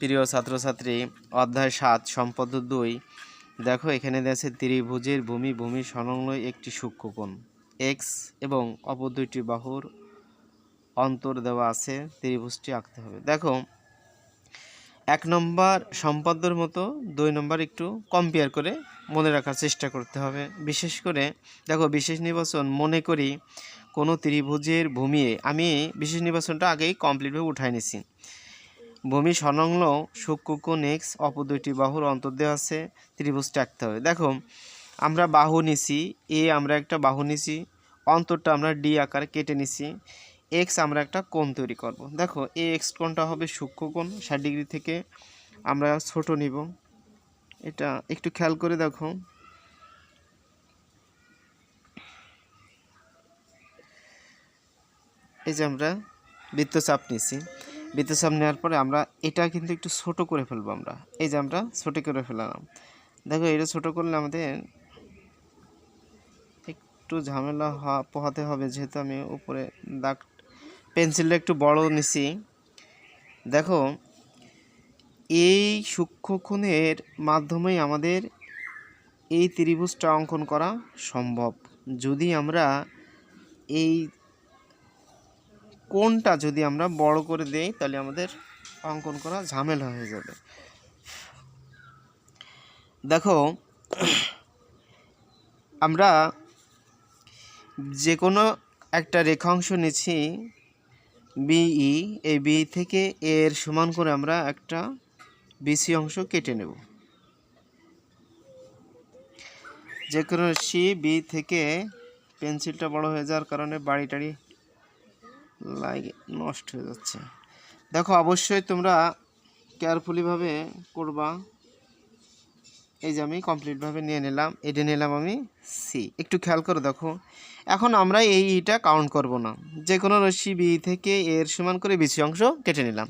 প্রিয় ছাত্রছাত্রী, অধ্যায় 7 সম্পদ 2। দেখো এখানে দেওয়া আছে ত্রিভুজের ভূমি সংলগ্ন একটি সূক্ষ্মকোণ এক্স এবং অপর দুইটি বাহুর অন্তর দেওয়া আছে, ত্রিভুজটি আঁকতে হবে। দেখো 1 নম্বর সম্পদের মতো 2 নম্বর একটু কম্পেয়ার করে মনে রাখার চেষ্টা করতে হবে। বিশেষ করে দেখো বিশেষ নির্বাচন মনে করি কোনো ত্রিভুজের ভূমি, আমি বিশেষ নির্বাচনটা আগেই কমপ্লিটভাবে উঠাই নিছি। ভূমি সংলগ্ন সূক্ষ্মকোণ এক্স, অপর দুইটি বাহুর অন্তর দেওয়া আছে, ত্রিভুজটা আঁকতে হবে। দেখো আমরা বাহু নিছি এ, আমরা একটা বাহু নিছি, অন্তরটা আমরা ডি আকারে কেটে নিছি, এক্স আমরা একটা কোণ তৈরি করব। দেখো এ এক্স কোণটা হবে সূক্ষ্মকোণ, 60 ডিগ্রি থেকে আমরা ছোট নিব। এটা একটু খেয়াল করে দেখো, এই যে আমরা বৃত্তচাপ নিছি, বৃত্তচাপ নেওয়ার পরে আমরা এটা কিন্তু একটু ছোট করে ফেলবো। আমরা এই যে আমরা ছোট করে ফেললাম। দেখো এটা ছোট করলে আমাদের একটু ঝামেলা পোহাতে হবে, যেহেতু আমি উপরে দাগ পেন্সিলটা একটু বড় নিছি। দেখো এই সূক্ষ্মকোণের মাধ্যমেই আমাদের এই ত্রিভুজটা অঙ্কন করা সম্ভব। যদি আমরা এই কোণটা যদি আমরা বড় করে দেই তাহলে আমাদের অঙ্কন করা ঝামেলা হয়ে যাবে। দেখো আমরা যে কোনো একটা রেখাংশ নিচ্ছি বিই, এই বি থেকে এর সমান করে আমরা একটা বিসি অংশ কেটে নেব। যে কোনো সি বি থেকে, পেন্সিলটা বড় হয়ে যাওয়ার কারণে বাড়ি টাড়ি লাগে নষ্ট হয়ে যাচ্ছে। দেখো অবশ্যই তোমরা কেয়ারফুলিভাবে করবা। এই যে আমি কমপ্লিটভাবে নিয়ে নিলাম, এটা নিলাম আমি সি। একটু খেয়াল করে দেখো, এখন আমরা এইটা কাউন্ট করব না, যে কোনো রশ্মি বি থেকে এর সমান করে বিসি অংশ কেটে নিলাম।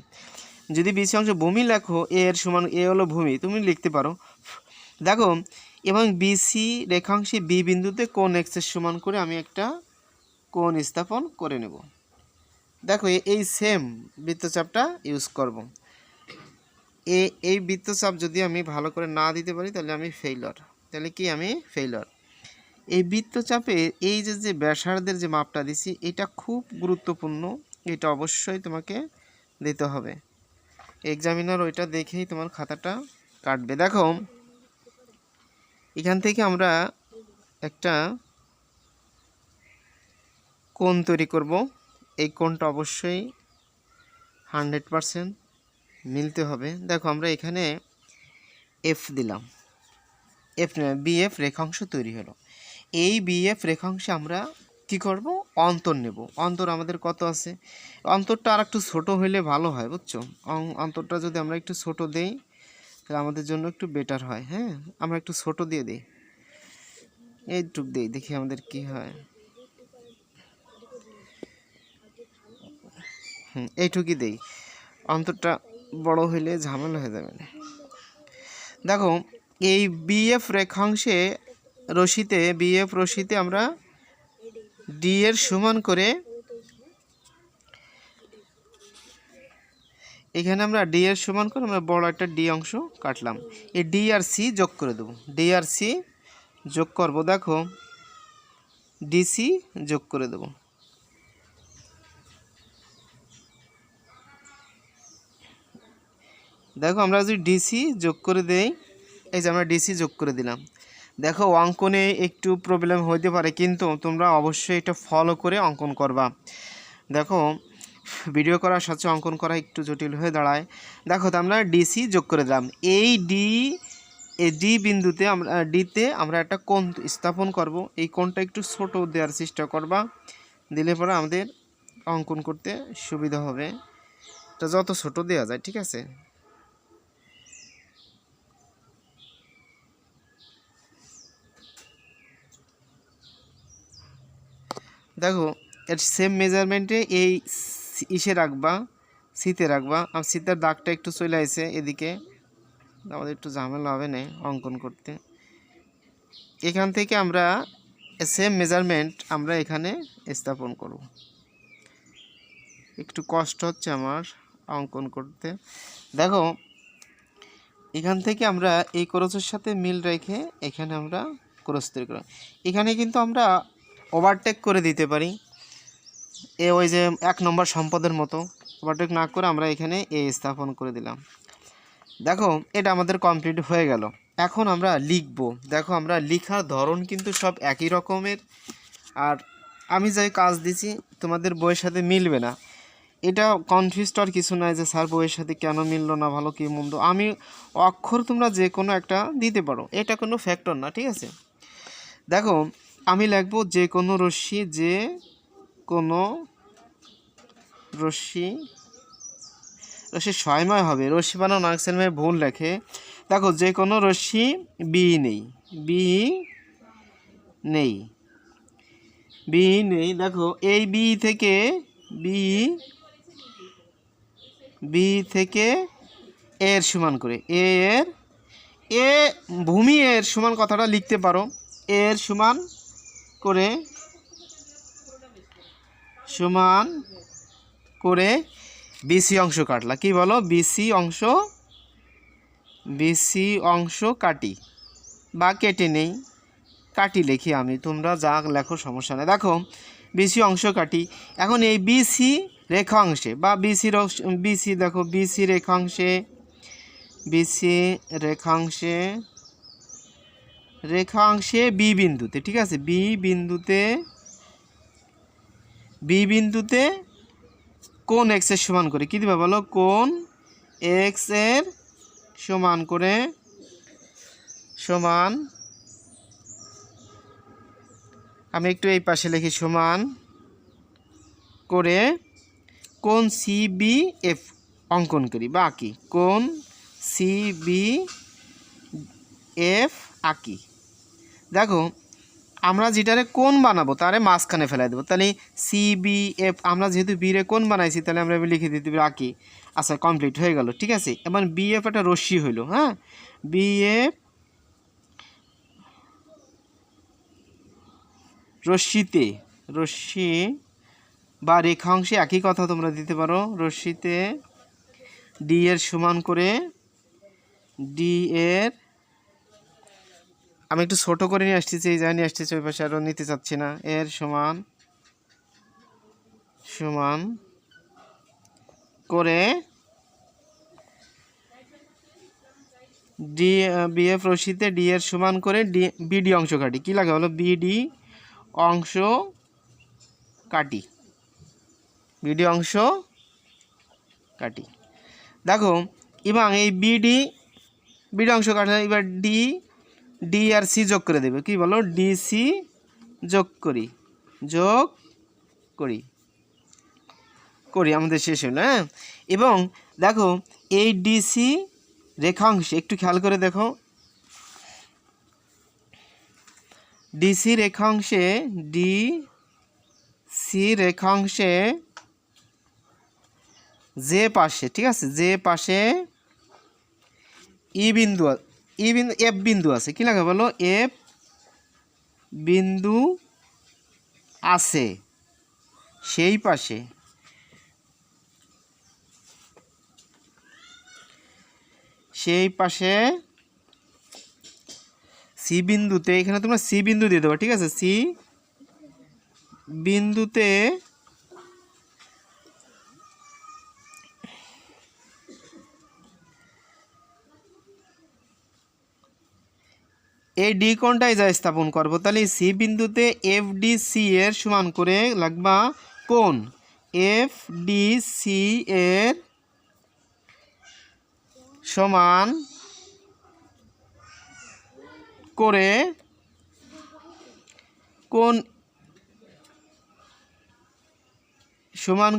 যদি বিসি অংশ ভূমি লেখো, এর সমান এ হলো ভূমি, তুমি লিখতে পারো। দেখো এবং বিসি রেখাংশে বি বিন্দুতে কোণ এক্সের সমান করে আমি একটা কোণ স্থাপন করে নেব। দেখো এই সেম বৃত্তচাপটা ইউজ করব। এই বৃত্তচাপ যদি আমি ভালো করে না দিতে পারি তাহলে আমি ফেইলর। তাহলে কি আমি ফেইলর। এই বৃত্তচাপে এই যে ব্যাসার্ধের যে মাপটা দিছি, এটা খুব গুরুত্বপূর্ণ, এটা অবশ্যই তোমাকে দিতে হবে। এক্সামিনার ওইটা দেখেই তোমার খাতাটা কাটবে। দেখো এখান থেকে আমরা একটা কোণ তৈরি করব। এই কোণটা অবশ্যই 100% মিলতে হবে। দেখো আমরা এখানে এফ দিলাম, এফ বিএফ রেখাংশ তৈরি হলো। এই বিএফ রেখাংশে আমরা কি করব, অন্তর নেব। অন্তর আমাদের কত আছে, অন্তরটা আর একটু ছোটো হইলে ভালো হয়, বুঝছো। অন্তরটা যদি আমরা একটু ছোট দেই তাহলে আমাদের জন্য একটু বেটার হয়। হ্যাঁ, আমরা একটু ছোট দিয়ে দিই, এইটুক দিই, দেখি আমাদের কি হয়। এইটুকুই দেই, অন্তরটা বড় হইলে ঝামেলা হয়ে যাবে না। দেখো এই বিএফ রেখাংশে বিএফ রশিতে আমরা ডি এর সমান করে, এখানে আমরা ডি এর সমান করে আমরা বড় একটা ডি অংশ কাটলাম। এই ডি আর সি যোগ করে দেবো, ডি আর সি যোগ করব। দেখো ডিসি যোগ করে দেব। দেখো আমরা যদি ডিসি যোগ করে দেই, এই যে আমরা ডিসি যোগ করে দিলাম। দেখো অঙ্কনে একটু প্রবলেম হতে পারে, কিন্তু তোমরা অবশ্যই এটা ফলো করে অঙ্কন করবা। দেখো ভিডিও করার সাথে অঙ্কন করা একটু জটিল হয়ে দাঁড়ায়। দেখো তো আমরা ডিসি যোগ করে দিলাম। এই ডি বিন্দুতে আমরা ডিতে আমরা একটা কোণ স্থাপন করব। এই কোণটা একটু ছোট দেওয়ার চেষ্টা করবা, দিলে পরে আমাদের অঙ্কন করতে সুবিধা হবে। এটা যত ছোট দেওয়া যায়, ঠিক আছে। দেখো এর সেম মেজারমেন্টে এই ইসে রাখবা, সিতে রাখবা। আর সিতার দাগটা একটু চলে আসে এদিকে, আমাদের একটু ঝামেলা হবে না অঙ্কন করতে। এখান থেকে আমরা সেম মেজারমেন্ট আমরা এখানে স্থাপন করব। একটু কষ্ট হচ্ছে আমার অঙ্কন করতে। দেখো এখান থেকে আমরা এই ক্রসের সাথে মিল রেখে এখানে আমরা ক্রস তৈরি করি। এখানে কিন্তু আমরা ওভারটেক করে দিতে পারি, ওই যে 1 নম্বর সম্পদের মতো ওভারটেক না করে আমরা এখানে স্থাপন করে দিলাম। দেখো এটা আমাদের কমপ্লিট হয়ে গেল। এখন আমরা লিখব। দেখো আমরা লেখার ধরন কিন্তু সব একই রকমের, আর আমি যে কাজ দিছি তোমাদের বইয়ের সাথে মিলবে না। এটা কনফিউজড আর কিছু নাই যে স্যার বইয়ের সাথে কেন মিললো না, ভালো কি মন্দ। আমি অক্ষর তোমরা যে কোনো একটা দিতে পারো, এটা কোনো ফ্যাক্টর না, ঠিক আছে। দেখো আমি লিখবো যে কোনো রশ্মি, যে কোনো রশ্মি ছয়ময় হবে, রশ্মি বানাও নাক্সেল মেয়ে ভুল লেখে। দেখো যে কোনো রশ্মি বি নেই, বি নেই, বি নেই। দেখো এই বি থেকে বি থেকে এর সমান করে এ ভূমি এর সমান কথাটা লিখতে পারো। এর সমান করে বিসি অংশ কাটলা, কি বলো, বিসি অংশ কাটি বা কেটে নেই, কাটি লিখি আমি, তোমরা যা লেখো সমস্যা নেই। দেখো বিসি অংশ কাটি। এখন এই বিসি রেখাংশে বা বিসি দেখো বিসি রেখাংশে বি বিন্দুতে, ঠিক আছে, বি বিন্দুতে কোন এক্স এর সমান করে কি দিবা বলো, কোন এক্স এর সমান করে আমি একটু এই পাশে লিখি, সমান করে কোন CBF অঙ্কন করি বা আঁকি, কোন CBF আঁকি। দেখো আমরা যেটারে কোন বানাবো তারে মাঝখানে ফেলাই দেবো, তাহলে CBF আমরা যেহেতু বিরে কোন বানাইছি তাহলে আমরা লিখে দিতে পারি আঁকি। আচ্ছা কমপ্লিট হয়ে গেল, ঠিক আছে। এবার BF একটা রশ্মি হইল, হ্যাঁ, BF রশ্মি বা রেখাংশে একই কথা তোমরা দিতে পারো। রশ্মিতে ডি এর সমান করে ডি এর, আমি একটু ছোট করে নিয়ে আসতেছি, এই জায়গায় নিয়ে আসতেছি, ওই পাশে আরও নিতে চাচ্ছি না। এর সমান করে BF রশ্মিতে ডি এর সমান করে বিডি অংশ কাটি, কি লাগে হলো বিডি অংশ কাটি, দেখো এবং এই বিডি অংশ কাটলে এবার ডি আর সি যোগ করে দেবে, কি বলো, ডিসি যোগ করি আমাদের শেষ হলো, হ্যাঁ। এবং দেখো এই ডিসি রেখাংশে একটু খেয়াল করে দেখো, ডিসি রেখাংশে যে পাশে, ঠিক আছে, যে পাশে এফ বিন্দু আছে, কি লাগে বলো, এফ বিন্দু আছে, সেই পাশে সি বিন্দুতে, এখানে তোমরা সি বিন্দু দিয়ে দেবো, ঠিক আছে, সি বিন্দুতে এই ডি কোণটাই যা স্থাপন করবো, তাহলে সি বিন্দুতে FDC এর সমান করে লাগবা কোণ FDC এর সমান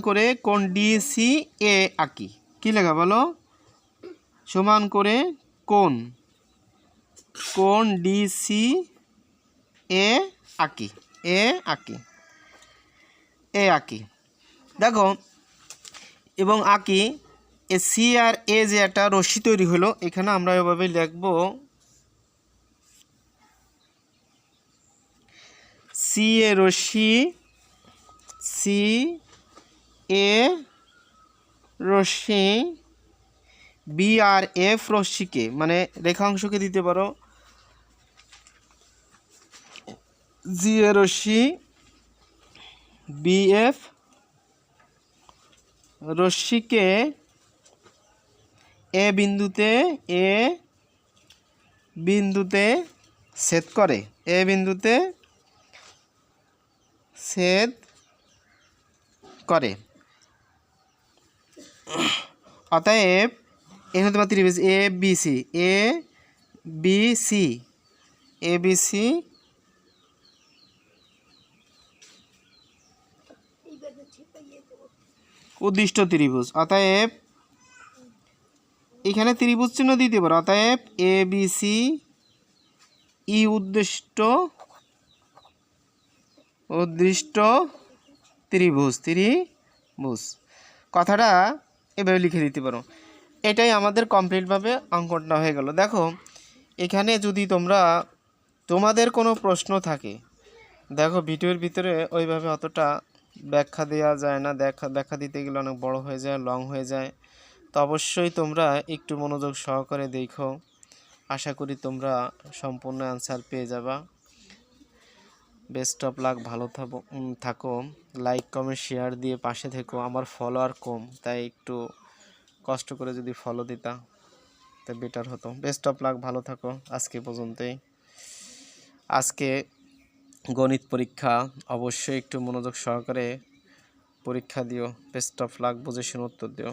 করে কোণ DCA আঁকি, কি লেখা বলো, সমান করে কোণ DCA আঁকি, আঁকি। দেখো এবং আঁকি সি আর এ যে একটা রশ্মি তৈরি হলো, এখানে আমরা এভাবে লিখব, সি এ রশ্মি বি আর এফ রশ্মিকে মানে রেখাংশকে দিতে পারো জি এ রশ্মি বি এফ রশ্মিকে এ বিন্দুতে ছেদ করে, এ বিন্দুতে ছেদ করে। অতএব এ হতে পারে ত্রিভুজ A B C, A B C, A B C উদ্দিষ্ট ত্রিভুজ। অতএব এখানে ত্রিভুজ চিহ্ন দিতে পারো। অতএব এ বি সি ই উদ্দিষ্ট ত্রিভুজ, কথাটা এভাবে লিখে দিতে পারো। এটাই আমাদের কমপ্লিটভাবে অঙ্কনটা হয়ে গেল। দেখো এখানে যদি তোমাদের কোনো প্রশ্ন থাকে, দেখো ভিডিওর ভিতরে ওইভাবে অতটা ব্যাখ্যা দেওয়া যায় না, ব্যাখ্যা দিতে গেলে অনেক বড় হয়ে যায়, লং হয়ে যায়। তো অবশ্যই তোমরা একটু মনোযোগ সহকারে দেখো, আশা করি তোমরা সম্পূর্ণ অ্যান্সার পেয়ে যাবা। বেস্ট অফ লাক, ভালো থাকো, লাইক কমেন্ট শেয়ার দিয়ে পাশে থেকো। আমার ফলোয়ার কম, তাই একটু কষ্ট করে যদি ফলো দিতা তো বেটার হতো। বেস্ট অফ লাক, ভালো থাকো। আজকে পর্যন্তই। আজকে গণিত পরীক্ষা, অবশ্যই একটু মনোযোগ সহকারে পরীক্ষা দিও। বেস্ট অফ লাক, বুঝে শুনে উত্তর দিও।